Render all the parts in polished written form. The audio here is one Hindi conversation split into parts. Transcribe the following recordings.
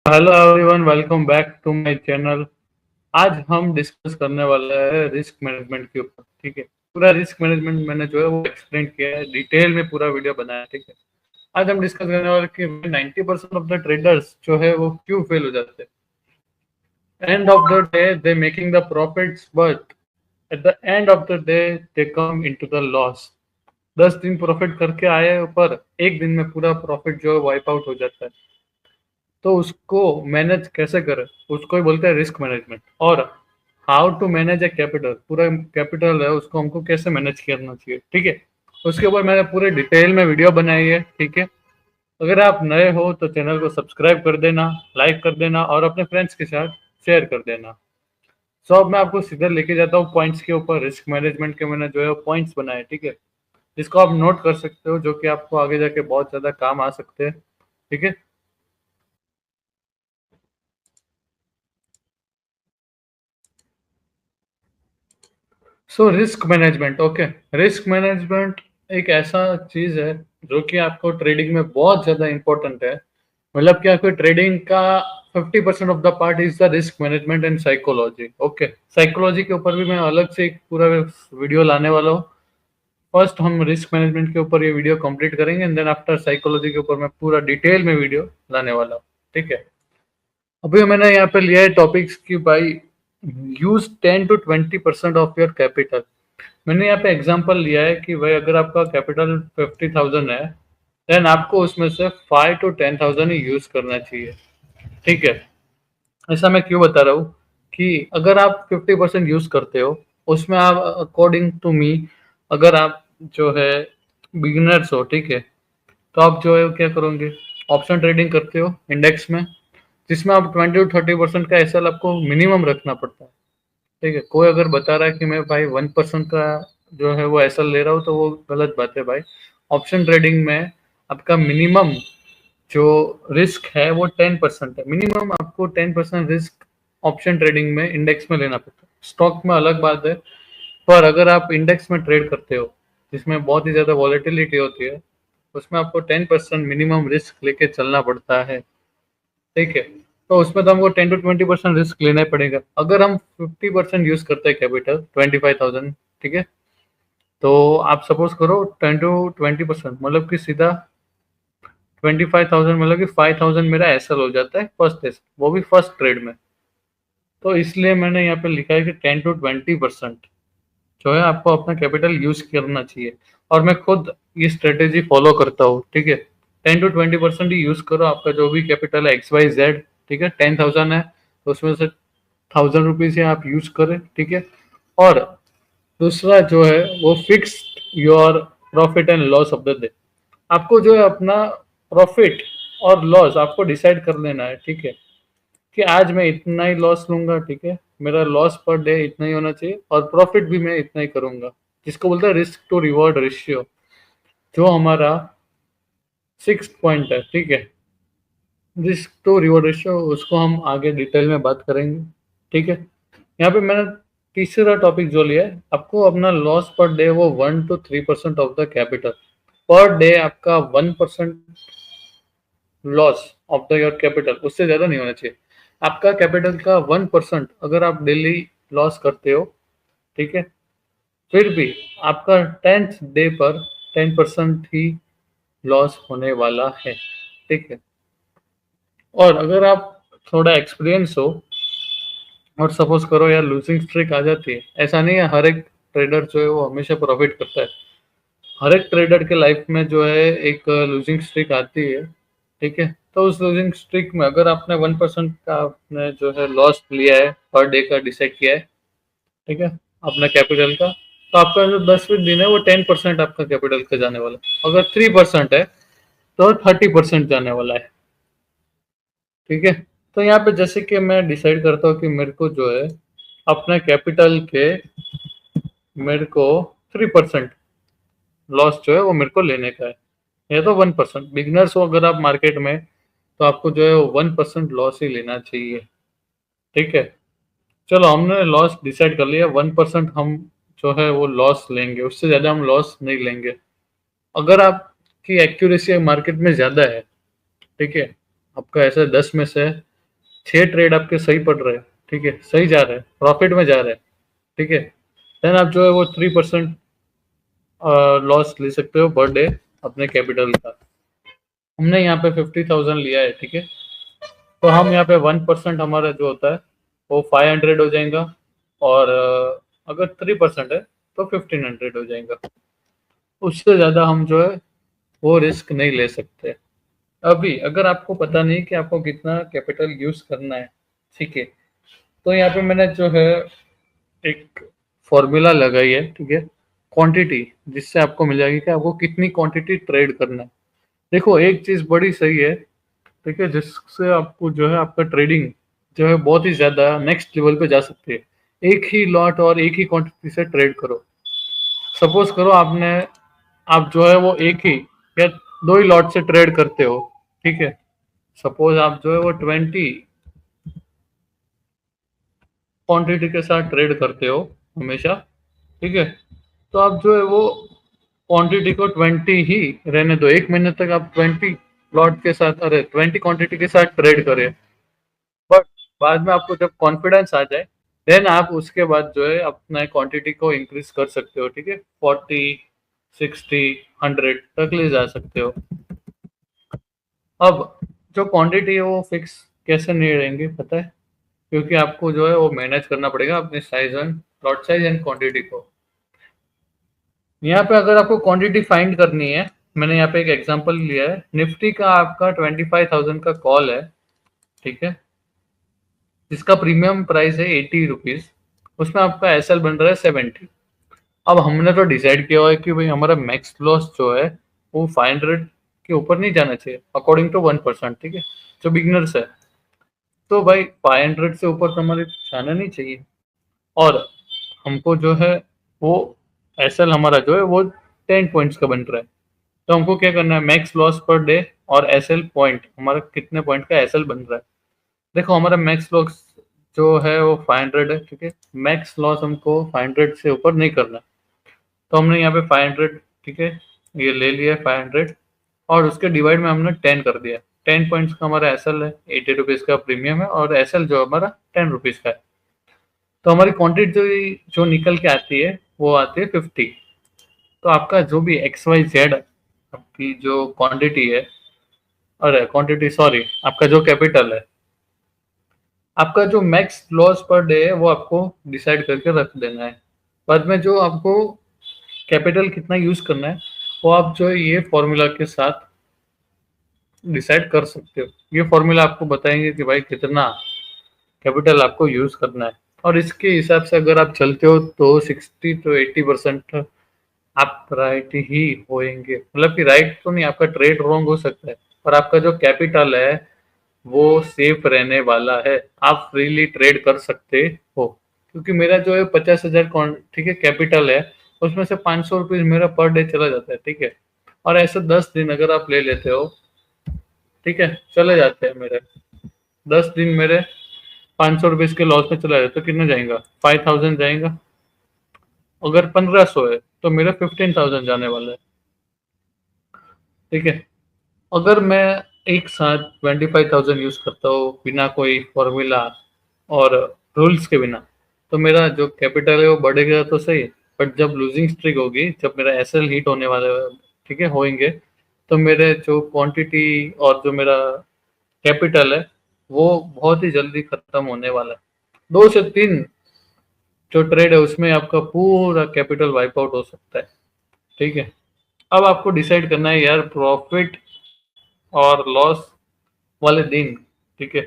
Hello everyone, welcome back to my channel. आज हम डिस्कस करने वाले हैं रिस्क मैनेजमेंट के ऊपर। ठीक है, पूरा रिस्क मैनेजमेंट मैंने जो है वो एक्सप्लेन किया है, डिटेल में पूरा वीडियो बनाया है। ठीक है, आज हम डिस्कस करने वाले कि 90% ऑफ द ट्रेडर्स जो है वो क्यों फेल हो जाते हैं। End of the day they making the profits, but at the end of the day they come into the loss. 10 दिन प्रॉफिट करके आए, पर एक दिन में पूरा प्रॉफिट जो है वाइप आउट हो जाता है। तो उसको मैनेज कैसे करें, उसको ही बोलते हैं रिस्क मैनेजमेंट। और how to manage a capital, पूरा कैपिटल है उसको हमको कैसे मैनेज करना चाहिए। ठीक है, उसके ऊपर मैंने पूरे डिटेल में वीडियो बनाई है। ठीक है, अगर आप नए हो तो चैनल को सब्सक्राइब कर देना, लाइक कर देना और अपने फ्रेंड्स के साथ शेयर कर देना। सो अब मैं आपको सीधे लेके जाता हूँ पॉइंट्स के ऊपर। रिस्क मैनेजमेंट के मैंने जो है पॉइंट्स बनाए। ठीक है, जिसको आप नोट कर सकते हो, जो कि आपको आगे जाके बहुत ज्यादा काम आ सकते हैं। ठीक है, so risk management. Okay, risk management एक ऐसा चीज है जो कि आपको ट्रेडिंग में बहुत ज्यादा इंपॉर्टेंट है। मतलब कि आपको ट्रेडिंग का 50% of the part is the risk management and psychology. Okay, psychology के ऊपर भी मैं अलग से एक पूरा वीडियो लाने वाला हूँ। फर्स्ट हम रिस्क मैनेजमेंट के ऊपर ये वीडियो कंप्लीट करेंगे, एंड देन आफ्टर साइकोलॉजी के ऊपर मैं पूरा डिटेल में वीडियो लाने वाला हूँ। ठीक है, अभी मैंने यहाँ पे लिया है टॉपिक्स की भाई, use 10 to 20% of your capital. मैंने यहाँ पे एग्जांपल लिया है कि भाई अगर आपका कैपिटल 50,000 है, देन आपको उसमें से 5 to 10,000 ही यूज करना चाहिए। ठीक है, ऐसा मैं क्यों बता रहा हूँ कि अगर आप 50% यूज करते हो, उसमें आप अकॉर्डिंग टू मी, अगर आप जो है बिगिनर्स हो, ठीक है, तो आप जो है क्या करोगे, ऑप्शन ट्रेडिंग करते हो इंडेक्स में, जिसमें आप 20 to 30% का एसएल आपको मिनिमम रखना पड़ता है। ठीक है, कोई अगर बता रहा है कि मैं भाई 1% का जो है वो एसएल ले रहा हूँ, तो वो गलत बात है भाई। ऑप्शन ट्रेडिंग में आपका मिनिमम जो रिस्क है वो 10% है। मिनिमम आपको 10% रिस्क ऑप्शन ट्रेडिंग में इंडेक्स में लेना पड़ता है। स्टॉक में अलग बात है, पर अगर आप इंडेक्स में ट्रेड करते हो जिसमें बहुत ही ज़्यादा वॉलेटिलिटी होती है, उसमें आपको 10% मिनिमम रिस्क लेके चलना पड़ता है। ठीक है, तो उसमें तो हमको 10 to 20% रिस्क लेना ही पड़ेगा। अगर हम 50% यूज करते हैं कैपिटल 25,000, ठीक है, तो आप सपोज करो 10 to 20%, मतलब कि सीधा 25,000, मतलब कि 5,000 मेरा एसएल हो जाता है, फर्स्ट एसएल, वो भी फर्स्ट ट्रेड में। तो इसलिए मैंने यहाँ पे लिखा है कि 10 to 20% जो है आपको अपना कैपिटल यूज करना चाहिए। और मैं खुद ये स्ट्रेटेजी फॉलो करता हूँ। ठीक है, 10 to 20% ही यूज करो। आपका जो भी कैपिटल है XYZ, ठीक है, 10,000 है, तो उसमें से 1,000 रुपीज ही आप यूज करें। ठीक है, और दूसरा जो है वो fix your profit and loss of the day. आपको जो है अपना प्रॉफिट और लॉस आपको डिसाइड कर लेना है। ठीक है, कि आज मैं इतना ही लॉस लूंगा। ठीक है, मेरा लॉस पर डे इतना ही होना चाहिए और प्रॉफिट भी मैं इतना ही करूंगा, जिसको बोलते हैं रिस्क टू रिवॉर्ड रेशियो, जो हमारा 6 पॉइंट है। ठीक है, रिस्क टू रिवॉर्ड रेशियो, उसको हम आगे डिटेल में बात करेंगे। ठीक है, यहाँ पे मैंने तीसरा टॉपिक जो लिया है, आपको अपना लॉस पर डे वो 1 to 3% of the capital per day. आपका 1% loss of the your capital, उससे ज्यादा नहीं होना चाहिए। आपका कैपिटल का 1% अगर आप डेली लॉस करते हो, ठीक है, फिर भी आपका 10th डे पर 10% ही लॉस होने वाला है। ठीक है, और अगर आप थोड़ा एक्सपीरियंस हो और सपोज करो यार लूजिंग स्ट्रिक आ जाती है, ऐसा नहीं है हर एक ट्रेडर जो है वो हमेशा प्रॉफिट करता है। हर एक ट्रेडर के लाइफ में जो है एक लूजिंग स्ट्रिक आती है। ठीक है, तो उस लूजिंग स्ट्रिक में अगर आपने 1% का आपने जो है लॉस लिया है, पर डे का डिसाइड किया है, ठीक है, अपना कैपिटल का, तो आपका जो 10वें दिन है वो 10% आपका कैपिटल का जाने वाला है। अगर 3% है तो 30% जाने वाला है। ठीक है, तो यहाँ पे जैसे कि मैं डिसाइड करता हूँ कि मेरे को जो है अपने कैपिटल के, मेरे को 3% लॉस जो है वो मेरे को लेने का है, या तो 1%। बिगनर्स हो अगर आप मार्केट में, तो आपको जो है वो 1% लॉस ही लेना चाहिए। ठीक है, चलो हमने लॉस डिसाइड कर लिया, 1% हम जो है वो लॉस लेंगे, उससे ज़्यादा हम लॉस नहीं लेंगे। अगर आपकी एक्यूरेसी मार्केट में ज़्यादा है, ठीक है, आपका ऐसा 10 में से 6 ट्रेड आपके सही पड़ रहे हैं, ठीक है, सही जा रहे हैं, प्रॉफिट में जा रहे हैं, ठीक है, देन आप जो है वो 3% लॉस ले सकते हो पर डे अपने कैपिटल का। हमने यहाँ पे 50,000 लिया है, ठीक है, तो हम यहाँ पे 1% हमारा जो होता है वो 500 हो जाएगा, और अगर 3% है तो 1500 हो जाएगा। उससे ज़्यादा हम जो है वो रिस्क नहीं ले सकते। अभी अगर आपको पता नहीं कि आपको कितना कैपिटल यूज करना है, ठीक है, तो यहाँ पे मैंने जो है एक फॉर्मूला लगाई है, ठीक है, क्वांटिटी, जिससे आपको मिल जाएगी कि आपको कितनी क्वांटिटी ट्रेड करना है। देखो एक चीज बड़ी सही है, ठीक है, जिससे आपको जो है आपका ट्रेडिंग जो है बहुत ही ज्यादा नेक्स्ट लेवल पे जा सकती है। एक ही लॉट और एक ही क्वांटिटी से ट्रेड करो। सपोज करो आप जो है वो एक ही या दो ही लॉट से ट्रेड करते हो, ठीक है, सपोज आप जो है वो 20 क्वांटिटी के साथ ट्रेड करते हो हमेशा, ठीक है, तो आप जो है वो क्वांटिटी को 20 ही रहने दो। एक महीने तक आप 20 लॉट के साथ, अरे 20 क्वांटिटी के साथ ट्रेड करें, बट बाद में आपको जब कॉन्फिडेंस आ जाए, देन आप उसके बाद जो है अपना क्वांटिटी को इंक्रीज कर सकते हो, ठीक है, 40, 60, 100 तक ले जा सकते हो। अब जो क्वांटिटी है वो फिक्स कैसे नहीं रहेंगे पता है, क्योंकि आपको जो है वो मैनेज करना पड़ेगा अपने size and lot size and quantity को। यहाँ पे अगर आपको क्वांटिटी फाइंड करनी है, मैंने यहाँ पे एक एग्जांपल लिया है, निफ्टी का आपका 25,000 का कॉल है, ठीक है, जिसका प्रीमियम प्राइस है 80 रुपीज, उसमें आपका एसएल बन रहा है 70। अब हमने तो डिसाइड किया हुआ है कि भाई हमारा मैक्स लॉस जो है वो 500 के ऊपर नहीं जाना चाहिए अकॉर्डिंग टू 1%, ठीक है, जो बिगनर्स है, तो भाई 500 से ऊपर तो हमारे जाना नहीं चाहिए। और हमको जो है वो एसएल हमारा जो है वो 10 पॉइंट्स का बन रहा है, तो हमको क्या करना है, मैक्स लॉस पर डे और एसएल पॉइंट, हमारा कितने पॉइंट का एसएल बन रहा है। देखो हमारा मैक्स लॉस जो है वो 500 है, ठीक है, मैक्स लॉस हमको 500 से ऊपर नहीं करना, तो हमने यहाँ पे 500, ठीक है, ये ले लिया 500, और उसके डिवाइड में हमने 10 कर दिया। 10 पॉइंट्स का हमारा एसएल है, 80 रुपीज़ का प्रीमियम है, और एसएल जो हमारा 10 रुपीज़ का है, तो हमारी क्वांटिटी जो निकल के आती है वो आती है 50। तो आपका जो भी एक्स वाई जेड आपकी जो क्वांटिटी है, अरे क्वांटिटी सॉरी, आपका जो कैपिटल है, आपका जो मैक्स लॉस पर डे है वो आपको डिसाइड करके रख देना है। बाद में जो आपको कैपिटल कितना यूज करना है वो आप जो है ये फॉर्मूला के साथ डिसाइड कर सकते हो। ये फॉर्मूला आपको बताएंगे कि भाई कितना कैपिटल आपको यूज करना है, और इसके हिसाब से अगर आप चलते हो तो 60 to 80% आप राइट ही होएंगे। मतलब कि राइट तो नहीं, आपका ट्रेड रॉन्ग हो सकता है, पर आपका जो कैपिटल है वो सेफ रहने वाला है, आप फ्रीली ट्रेड कर सकते हो। क्योंकि मेरा जो है 50,000 ठीक है कैपिटल है, उसमें से 500 रुपीज मेरा पर डे चला जाता है, ठीक है, और ऐसे 10 दिन अगर आप ले लेते हो, ठीक है, चले जाते हैं मेरे 10 दिन मेरे 500 रुपीज के लॉस में चला जाता है, तो कितना जाएगा, 5,000 जाएगा। अगर 1500 है तो मेरा 15,000 जाने वाला है, ठीक है। अगर मैं एक साथ 25,000 यूज करता हूँ बिना कोई फॉर्मूला और रूल्स के बिना, तो मेरा जो कैपिटल है वो बढ़ेगा तो सही, बट जब लूजिंग स्ट्रिक होगी, जब मेरा एसएल हिट होने वाला है, ठीक है, होंगे, तो मेरे जो क्वांटिटी और जो मेरा कैपिटल है वो बहुत ही जल्दी खत्म होने वाला है। 2 से 3 जो ट्रेड है उसमें आपका पूरा कैपिटल वाइप आउट हो सकता है, ठीक है। अब आपको डिसाइड करना है यार, प्रॉफिट और लॉस वाले दिन, ठीक है,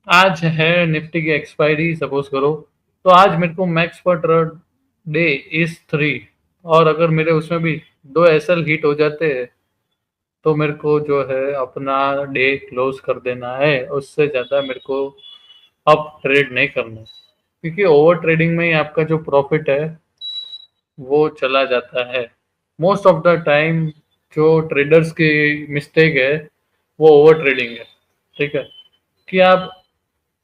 आज है निफ्टी की एक्सपायरी सपोज करो, तो आज मेरे को मैक्स पर डे इज 3, और अगर मेरे उसमें भी 2 एसएल हिट हो जाते हैं तो मेरे को जो है अपना डे क्लोज कर देना है, उससे ज़्यादा मेरे को अब ट्रेड नहीं करना है। क्योंकि ओवर ट्रेडिंग में ही आपका जो प्रॉफिट है वो चला जाता है। मोस्ट ऑफ द टाइम जो ट्रेडर्स की मिस्टेक है वो ओवर ट्रेडिंग है, ठीक है, कि आप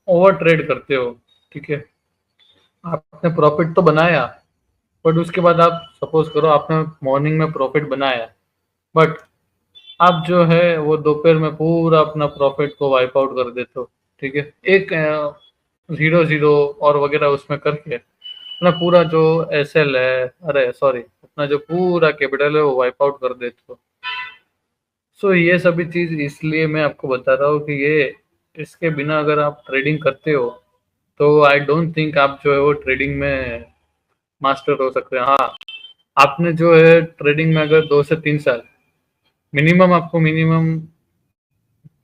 ओवर ट्रेड करते हो, ठीक है, आपने प्रॉफिट तो बनाया, बट उसके बाद आप सपोज करो आपने मॉर्निंग में प्रॉफिट बनाया, बट आप जो है वो दोपहर में पूरा अपना प्रॉफिट को वाइप आउट कर देते हो, ठीक है, एक 0 और वगैरह उसमें करके अपना पूरा जो एसएल है, अरे सॉरी, अपना जो पूरा कैपिटल है वो वाइप आउट कर देते हो। सो ये सभी चीज इसलिए मैं आपको बता रहा हूँ कि ये इसके बिना अगर आप ट्रेडिंग करते हो तो आई डोंट थिंक आप जो है वो ट्रेडिंग में मास्टर हो सकते हैं। हाँ, आपने जो है ट्रेडिंग में अगर 2 से 3 साल मिनिमम, आपको मिनिमम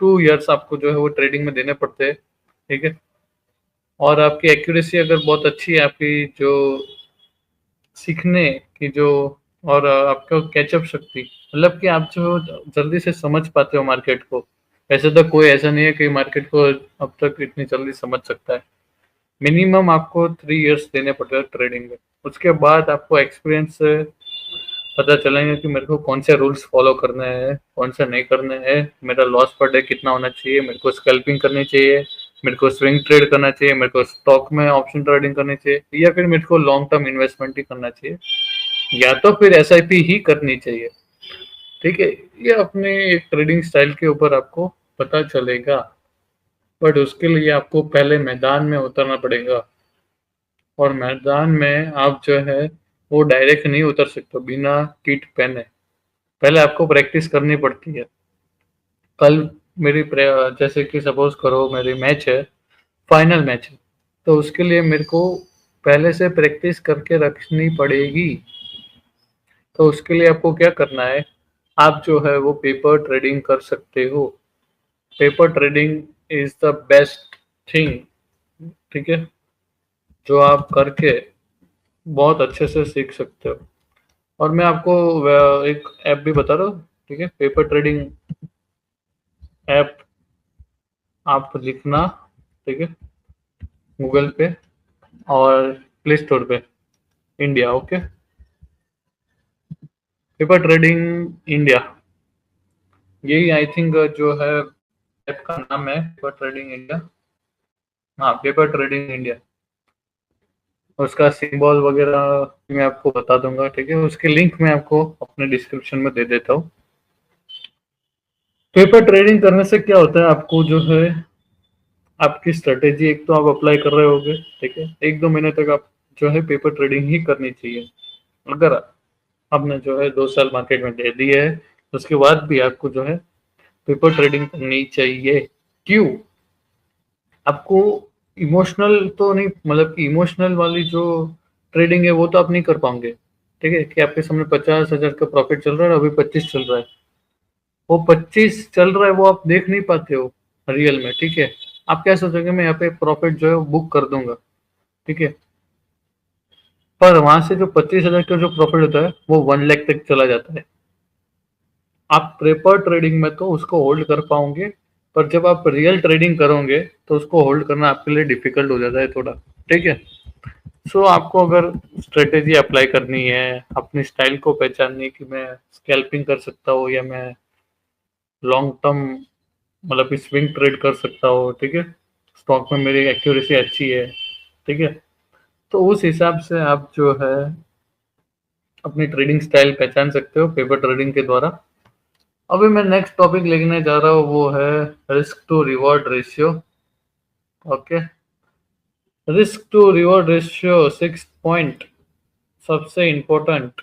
2 इयर्स आपको जो है वो ट्रेडिंग में देने पड़ते हैं, ठीक है। और आपकी एक्यूरेसी अगर बहुत अच्छी है, आपकी जो सीखने की जो और आपका कैचअप शक्ति, मतलब कि आप जो जल्दी से समझ पाते हो मार्केट को। वैसे तो कोई ऐसा नहीं है कि मार्केट को अब तक इतनी जल्दी समझ सकता है। मिनिमम आपको 3 इयर्स देने पड़ते हैं ट्रेडिंग में। उसके बाद आपको एक्सपीरियंस से पता चलेगा कि मेरे को कौन से रूल्स फॉलो करने हैं, कौन से नहीं करने हैं, मेरा लॉस पर डे कितना होना चाहिए, मेरे को स्कैल्पिंग करनी चाहिए, मेरे को स्विंग ट्रेड करना चाहिए, मेरे को स्टॉक में ऑप्शन ट्रेडिंग करनी चाहिए, या फिर मेरे को लॉन्ग टर्म इन्वेस्टमेंट ही करना चाहिए, या तो फिर एसआईपी ही करनी चाहिए। ठीक है, ये अपने एक ट्रेडिंग स्टाइल के ऊपर आपको पता चलेगा, बट उसके लिए आपको पहले मैदान में उतरना पड़ेगा। और मैदान में आप जो है वो डायरेक्ट नहीं उतर सकते बिना किट पहने। पहले आपको प्रैक्टिस करनी पड़ती है। कल मेरी जैसे कि सपोज करो मेरी मैच है, फाइनल मैच है, तो उसके लिए मेरे को पहले से प्रैक्टिस करके रखनी पड़ेगी। तो उसके लिए आपको क्या करना है, आप जो है वो पेपर ट्रेडिंग कर सकते हो। Paper trading is the best thing, ठीक है, जो आप करके बहुत अच्छे से सीख सकते हो। और मैं आपको एक ऐप भी बता रहा हूँ, ठीक है, पेपर ट्रेडिंग ऐप आप लिखना, ठीक है, गूगल पे और प्ले स्टोर पे, India, okay, paper trading India, यही आई थिंक जो है ऐप का नाम है, पेपर ट्रेडिंग इंडिया। हाँ, पेपर ट्रेडिंग इंडिया। उसका सिंबल वगैरह मैं आपको बता दूंगा, ठीक है, उसके लिंक मैं आपको अपने डिस्क्रिप्शन में दे देता हूँ। पेपर ट्रेडिंग करने से क्या होता है, आपको जो है आपकी स्ट्रेटेजी एक तो आप अप्लाई कर रहे होगे, ठीक है, 1-2 महीने तक आप जो है पेपर ट्रेडिंग ही करनी चाहिए। अगर आपने जो है 2 साल मार्केट में दे दिए है, उसके बाद भी आपको जो है पेपर ट्रेडिंग करनी चाहिए। क्यों? आपको इमोशनल तो नहीं, मतलब कि इमोशनल वाली जो ट्रेडिंग है वो तो आप नहीं कर पाओगे, ठीक है, कि आपके सामने 50,000 का प्रॉफिट चल रहा है और अभी 25 चल रहा है, वो 25 चल रहा है वो आप देख नहीं पाते हो रियल में, ठीक है। आप क्या सोचोगे, मैं यहाँ पे प्रॉफिट जो है बुक कर दूंगा, ठीक है, पर वहां से जो 25,000 का जो प्रॉफिट होता है वो 1 लाख तक चला जाता है। आप पेपर ट्रेडिंग में तो उसको होल्ड कर पाओगे, पर जब आप रियल ट्रेडिंग करोगे तो उसको होल्ड करना आपके लिए डिफिकल्ट हो जाता है थोड़ा, ठीक है। सो आपको अगर स्ट्रेटेजी अप्लाई करनी है, अपनी स्टाइल को पहचाननी कि मैं स्कैल्पिंग कर सकता हूँ या मैं लॉन्ग टर्म मतलब स्विंग ट्रेड कर सकता हूँ, ठीक है, स्टॉक में मेरी एक्यूरेसी अच्छी है, ठीक है, तो उस हिसाब से आप जो है अपनी ट्रेडिंग स्टाइल पहचान सकते हो पेपर ट्रेडिंग के द्वारा। अभी मैं नेक्स्ट टॉपिक लेने जा रहा हूँ, वो है risk to reward ratio, okay. Risk to reward ratio 6 point, सबसे इंपॉर्टेंट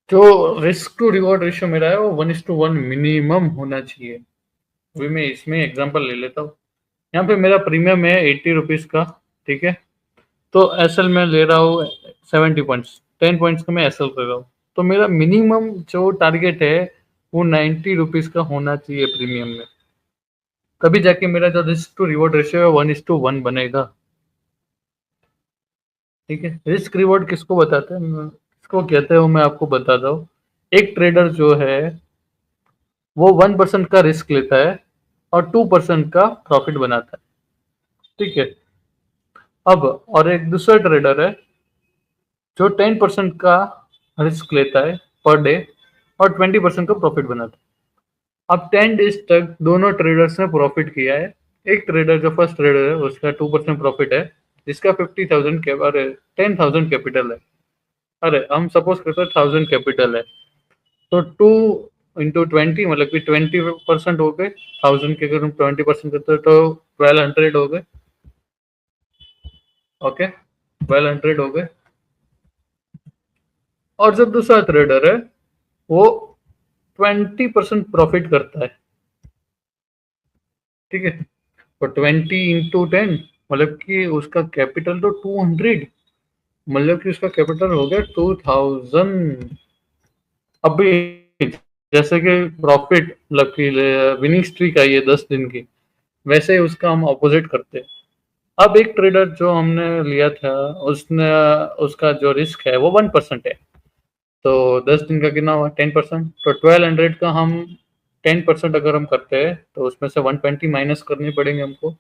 जो रिस्क टू रिवॉर्ड रेशियो मेरा है वो 1:1 मिनिमम होना चाहिए। अभी मैं इसमें एग्जांपल ले लेता हूँ। यहाँ पे मेरा प्रीमियम है 80 रुपीज का, ठीक है, तो एसएल में ले रहा हूँ 70 पॉइंट्स, 10 पॉइंट्स का मैं एसएल कर रहा हूँ, तो मेरा मिनिमम जो टारगेट है वो 90 रुपीज का होना चाहिए प्रीमियम में। तभी जाके मेरा जो रिस्क टू रिवॉर्ड रेशियो है 1:1 बनेगा, ठीक है। रिस्क रिवॉर्ड किसको बताते हैं, किसको कहते हैं, वो मैं आपको बताता हूँ। एक ट्रेडर जो है वो 1% का रिस्क लेता है और 2% का प्रॉफिट बनाता है, ठीक है। अब और एक दूसरा ट्रेडर है जो 10% का रिस्क लेता है पर डे और 20% का प्रॉफिट बनाता है। अब 10 डेज तक दोनों ट्रेडर्स ने प्रॉफिट किया है। एक ट्रेडर जो फर्स्ट ट्रेडर है उसका 2% प्रॉफिट है, जिसका 50,000 के, अरे 10,000 कैपिटल है, अरे हम सपोज करते हैं 1000 कैपिटल है, तो इंटू 20 मतलब कि 20% हो गए। 1000 के अगर हम 20% करते हैं तो 1200 हो गए। ओके, 1200 हो गए। और जब दूसरा ट्रेडर है वो 20% प्रॉफिट करता है, ठीक है। तो 20 × 10 मतलब कि उसका कैपिटल तो 200, मतलब कि उसका कैपिटल हो गया 2000। अभी जैसे कि प्रॉफिट मतलब कि विनिंग स्ट्रीक आई है 10 दिन की, वैसे ही उसका हम ऑपोजिट करते हैं। अब एक ट्रेडर जो हमने लिया था उसने, उसका जो रिस्क है वो 1% है। तो 10 दिन का कितना हुआ 10%, तो 1200 का हम 10% अगर हम करते हैं तो उसमें से 120 माइनस करनी पड़ेंगे हमको।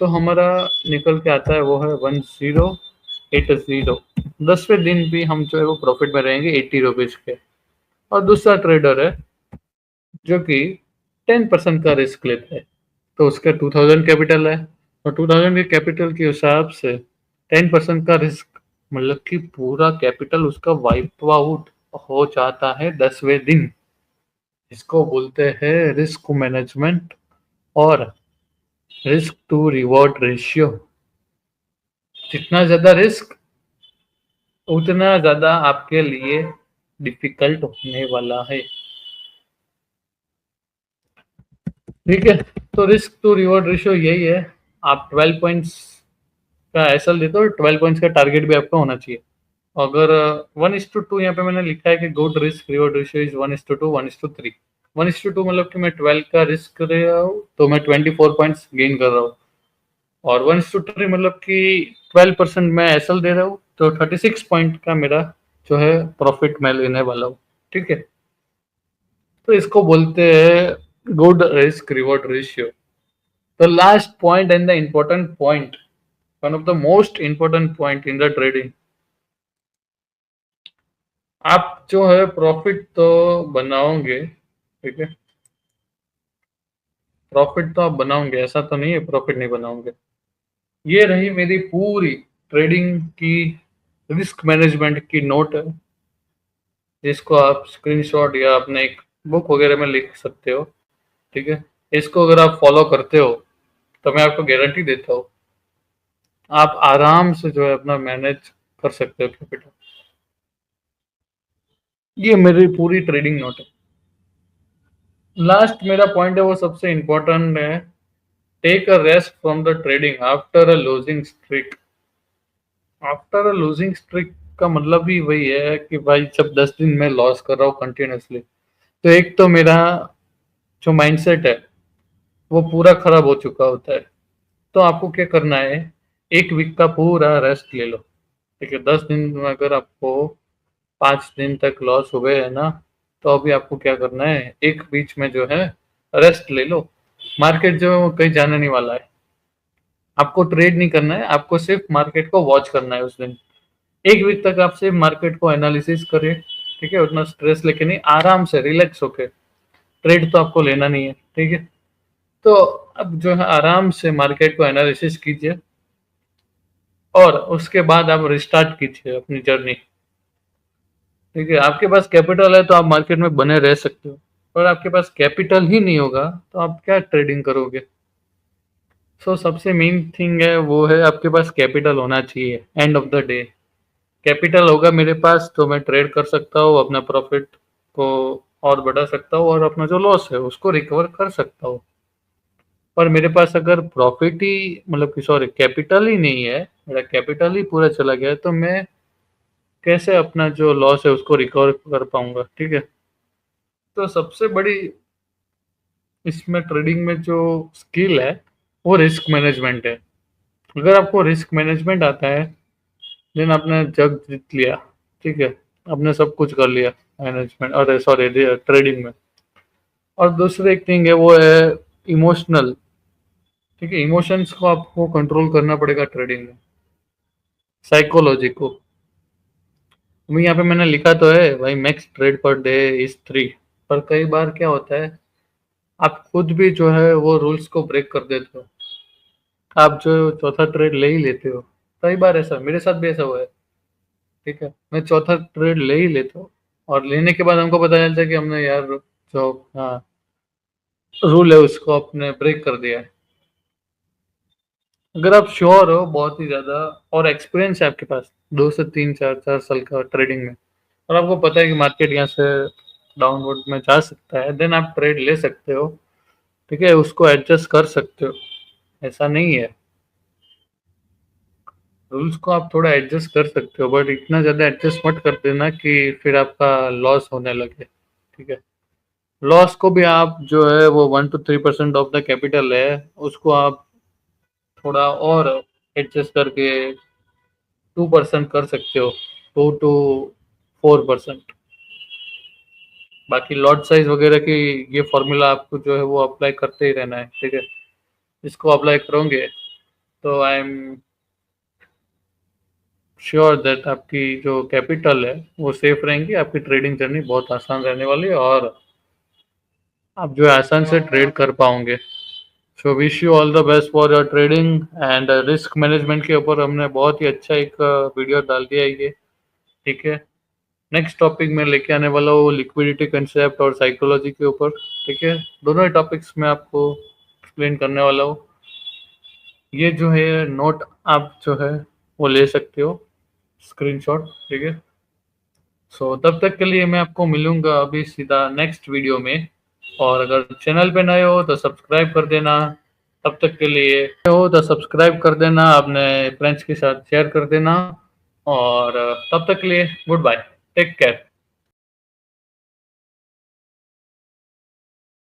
तो हमारा निकल के आता है वो है 1080। 10वें दिन भी हम जो है वो प्रॉफिट में रहेंगे 80 रुपीज के। और दूसरा ट्रेडर है जो कि 10% का रिस्क लेता है, तो उसका 2000 कैपिटल है। और 2000 के कैपिटल के हिसाब से 10% का रिस्क मतलब कि पूरा कैपिटल उसका वाइप आउट हो जाता है 10वें दिन। इसको बोलते हैं रिस्क मैनेजमेंट और रिस्क टू रिवॉर्ड रेशियो। जितना ज्यादा रिस्क उतना ज्यादा आपके लिए डिफिकल्ट होने वाला है, ठीक है। तो रिस्क टू रिवॉर्ड रेशियो यही है। आप 12 पॉइंट्स का एसएल देते हो, 12 पॉइंट्स का टारगेट भी आपका होना चाहिए। अगर 1:2 यहाँ पे मैंने लिखा है कि good risk reward ratio is 1:2, 1:3। 1:2 मतलब कि मैं 12 का रिस्क कर रहा हूँ तो मैं 24 पॉइंट्स गेन कर रहा हूँ। और 1:3 मतलब कि 12% मैं एसएल दे रहा हूँ तो 36 पॉइंट का मेरा जो है प्रॉफिट मैं लेने वाला हूँ, ठीक है। तो इसको बोलते हैं good risk reward ratio. The last point and the important point, one of the most important point in the trading. आप जो है प्रॉफिट तो बनाओगे, ठीक है। प्रॉफिट तो आप बनाओगे, ऐसा तो नहीं है प्रॉफिट नहीं बनाओगे। ये रही मेरी पूरी ट्रेडिंग की रिस्क मैनेजमेंट की नोट है, जिसको आप स्क्रीनशॉट या अपने एक बुक वगैरह में लिख सकते हो, ठीक है। इसको अगर आप फॉलो करते हो तो मैं आपको गारंटी देता हूँ आप आराम से जो है अपना मैनेज कर सकते हो कैपिटल। ये मेरी पूरी ट्रेडिंग नोट है। लास्ट मेरा पॉइंट है वो सबसे इम्पोर्टेंट है। Take a rest from the trading after a losing streak. After a losing streak का मतलब ही वही है कि भाई जब 10 दिन में लॉस कर रहा हूँ कंटिन्यूसली, तो एक तो मेरा जो माइंडसेट है वो पूरा खराब हो चुका होता है। तो आपको क्या करना है, एक वीक का पूरा रेस्ट ले लो, ठीक है। 10 दिन में अगर आपको 5 दिन तक लॉस हुए है ना, तो अभी आपको क्या करना है, एक बीच में जो है रेस्ट ले लो। मार्केट जो है वो कहीं जाने नहीं वाला है। आपको ट्रेड नहीं करना है, आपको सिर्फ मार्केट को वॉच करना है उस दिन। एक वीक तक आप सिर्फ मार्केट को एनालिसिस करिए, ठीक है। उतना स्ट्रेस लेके नहीं, आराम से रिलैक्स होके। ट्रेड तो आपको लेना नहीं है, ठीक है। तो अब जो है आराम से मार्केट को एनालिसिस कीजिए और उसके बाद आप रिस्टार्ट कीजिए अपनी जर्नी, ठीक है। आपके पास कैपिटल है तो आप मार्केट में बने रह सकते हो, और आपके पास कैपिटल ही नहीं होगा तो आप क्या ट्रेडिंग करोगे। सो सबसे मेन थिंग है वो है आपके पास कैपिटल होना चाहिए। End of the day capital होगा मेरे पास तो मैं ट्रेड कर सकता हूँ, अपना प्रॉफिट को और बढ़ा सकता हूँ और अपना जो लॉस है उसको रिकवर कर सकता हूँ। पर मेरे पास अगर प्रॉफिट ही मतलब कि सॉरी कैपिटल ही नहीं है, मेरा कैपिटल ही पूरा चला गया है, तो मैं कैसे अपना जो लॉस है उसको रिकवर कर पाऊंगा, ठीक है। तो सबसे बड़ी इसमें ट्रेडिंग में जो स्किल है वो रिस्क मैनेजमेंट है। अगर आपको रिस्क मैनेजमेंट आता है देन आपने जग जीत लिया, ठीक है। आपने सब कुछ कर लिया मैनेजमेंट अरे सॉरी ट्रेडिंग में। और दूसरी एक थिंग है वो है इमोशनल, ठीक है। इमोशंस को आपको कंट्रोल करना पड़ेगा ट्रेडिंग में, साइकोलॉजी को। अभी यहाँ पे मैंने लिखा तो है भाई max trade per day is 3, पर कई बार क्या होता है आप खुद भी जो है वो रूल्स को ब्रेक कर देते हो, आप जो चौथा ट्रेड ले ही लेते हो। कई बार ऐसा मेरे साथ भी ऐसा हुआ है, ठीक है। मैं चौथा ट्रेड ले ही लेता हूँ और लेने के बाद हमको पता चलता है कि हमने यार जो हाँ रूल है उसको आपने ब्रेक कर दिया है। अगर आप श्योर हो बहुत ही ज्यादा और एक्सपीरियंस है आपके पास 2 से 3 4 4 साल का ट्रेडिंग में, और आपको पता है कि मार्केट यहाँ से डाउनवर्ड में जा सकता है, देन आप ट्रेड ले सकते हो। ठीक है, उसको एडजस्ट कर सकते हो, ऐसा नहीं है। रूल्स को आप थोड़ा एडजस्ट कर सकते हो, बट इतना ज़्यादा एडजस्ट मत कर देना कि फिर आपका लॉस होने लगे। ठीक है, लॉस को भी आप जो है वो 1 to 3% ऑफ द कैपिटल है, उसको आप थोड़ा और एडजस्ट करके 2% कर सकते हो, 2 to 4%। बाकी लॉट साइज वगैरह की ये फॉर्मूला आपको जो है वो अप्लाई करते ही रहना है। ठीक है, इसको अप्लाई करोगे तो आई एम श्योर दैट आपकी जो कैपिटल है वो सेफ रहेंगी, आपकी ट्रेडिंग जर्नी बहुत आसान रहने वाली है और आप जो है आसान से ट्रेड कर पाओगे। So wish you all the best for your trading and risk management के ऊपर हमने बहुत ही अच्छा एक वीडियो डाल दिया है ये। ठीक है, नेक्स्ट टॉपिक में लेके आने वाला हूँ लिक्विडिटी कंसेप्ट और साइकोलॉजी के ऊपर। ठीक है, दोनों ही टॉपिक्स में आपको एक्सप्लेन करने वाला हूँ। ये जो है नोट आप जो है वो ले सकते हो स्क्रीनशॉट। ठीक है, सो तब तक के लिए मैं आपको मिलूंगा अभी सीधा नेक्स्ट वीडियो में। और अगर चैनल पे नए हो तो सब्सक्राइब कर देना। तब तक के लिए हो तो सब्सक्राइब कर देना, अपने फ्रेंड्स के साथ शेयर कर देना। और तब तक के लिए गुड बाय, टेक केयर।